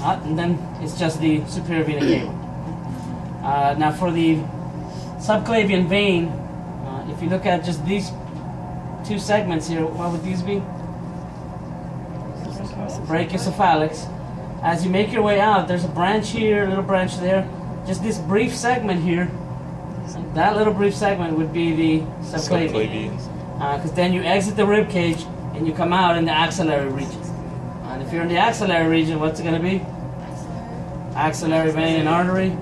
and then it's just the superior vena cava. Now for the subclavian vein, if you look at just these two segments here, what would these be? Brachiocephalix. As you make your way out, there's a branch here, a little branch there. Just this brief segment here, that little brief segment would be the subclavian. Because then you exit the rib cage and you come out in the axillary region. And if you're in the axillary region, what's it going to be? Axillary vein and artery.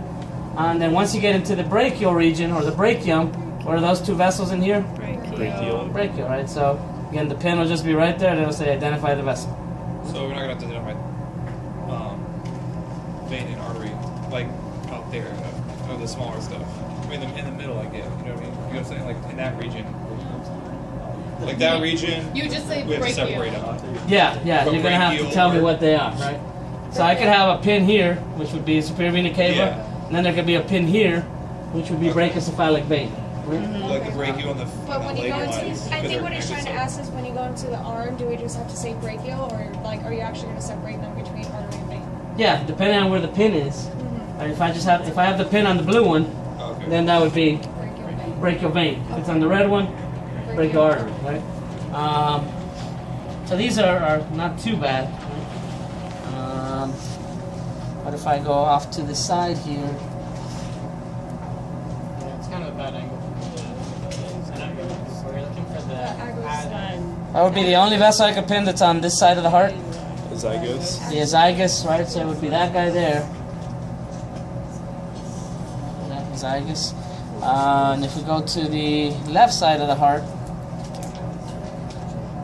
And then once you get into the brachial region, or the brachium, what are those two vessels in here? Brachial. Brachial, right? So again, the pin will just be right there, and it'll say identify the vessel. So we're not going to have to identify vein and artery, like out there, the smaller stuff. I mean, in the middle, I get. You know what I mean? You know what I'm saying? Like in that region. Like that region, you just say we have to brachial. separate them. Yeah, you're going to have to tell me what they are, right? So I could have a pin here, which would be superior vena cava, and then there could be a pin here, which would be brachiocephalic vein. Like the brachial and the But when you leg go into, lines, I think what he's because trying to they're ask is when you go into the arm, do we just have to say brachial, or like are you actually going to separate them between artery and vein? Yeah, depending on where the pin is. Right, if I have the pin on the blue one, then that would be brachial vein. If it's on the red one, brachial artery, right? So these are not too bad. Right? What if I go off to the side here? Yeah, it's kind of a bad angle. So we're looking for the That would be the only vessel I could pin that's on this side of the heart. azygos. The azygos, right? So it would be that guy there. That azygos. And if we go to the left side of the heart,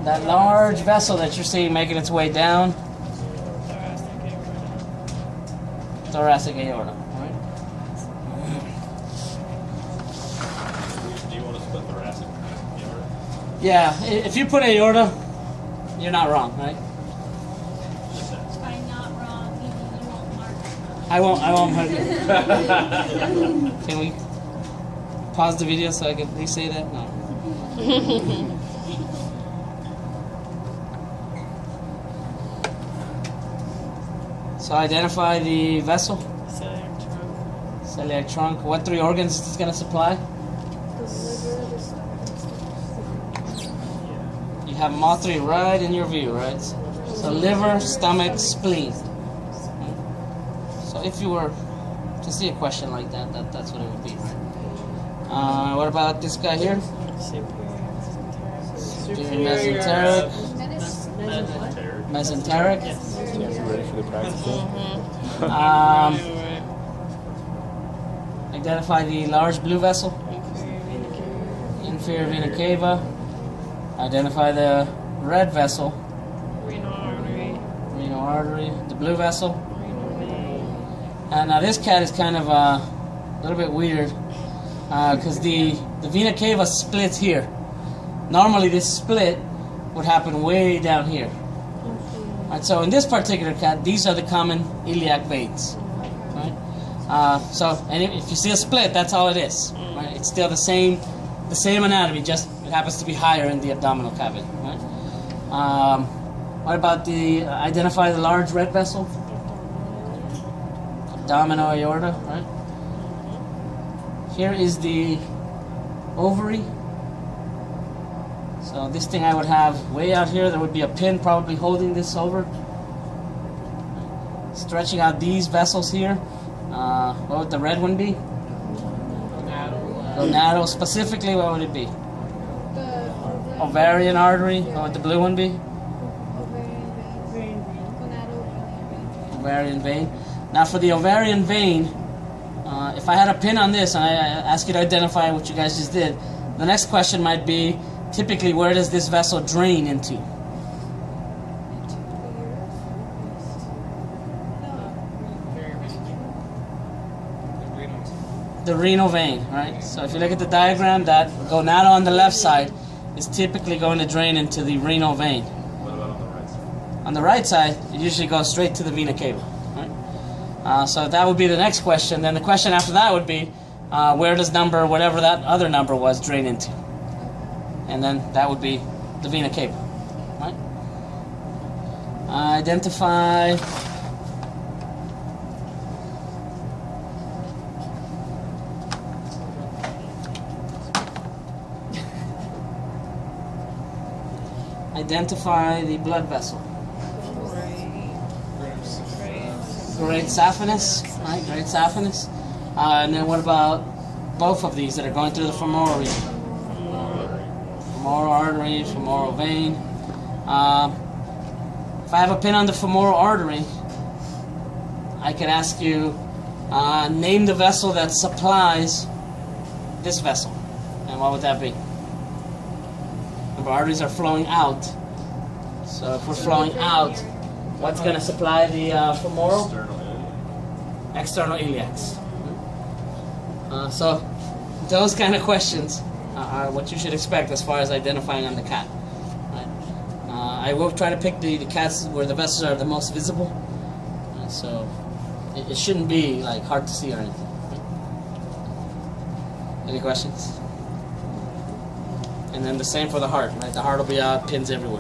that large vessel that you're seeing making its way down, thoracic aorta, right? Do you want to split thoracic aorta? Yeah, if you put aorta, you're not wrong, right? By not wrong, you won't mark it. I won't hurt you. Can we pause the video so I can re-say that? No. So identify the vessel. Celiac trunk. What three organs is this going to supply? You have them all three right in your view, right? So liver, stomach, spleen. So if you were to see a question like that, that's what it would be, right? What about this guy here? Mesenteric. Mesenteric. You ready for the practical? Identify the large blue vessel. Inferior vena cava. Identify the red vessel. Renal artery. The blue vessel. And now this cat is kind of a little bit weird because the vena cava splits here. Normally this split would happen way down here. Right, so in this particular cat, these are the common iliac veins. Right? And if you see a split, that's all it is. Right? It's still the same anatomy, just it happens to be higher in the abdominal cavity. Right? What about the identify the large red vessel? Abdominal aorta. Right? Here is the ovary. So this thing I would have way out here, there would be a pin probably holding this over. Stretching out these vessels here. What would the red one be? Gonadal. Specifically, what would it be? Ovarian artery. What would the blue one be? Ovarian vein. Now for the ovarian vein, if I had a pin on this and I ask you to identify what you guys just did, the next question might be, typically, where does this vessel drain into? The renal vein, right? So if you look at the diagram, that gonadal on the left side is typically going to drain into the renal vein. What about on the right side? On the right side, it usually goes straight to the vena cava, right? So that would be the next question. Then the question after that would be, where does number, whatever that other number was, drain into? And then that would be the vena cava, right? Identify identify the blood vessel. Gross. Great saphenous, right? Great saphenous. And then what about both of these that are going through the femoral region? Femoral artery, femoral vein. If I have a pin on the femoral artery, I could ask you, name the vessel that supplies this vessel. And what would that be? Remember, arteries are flowing out. So if we're flowing out, what's going to supply the femoral? External iliacs. So those kind of questions are what you should expect as far as identifying on the cat. Right? I will try to pick the cats where the vessels are the most visible. So it shouldn't be like hard to see or anything. Any questions? And then the same for the heart, right? The heart will be pins everywhere.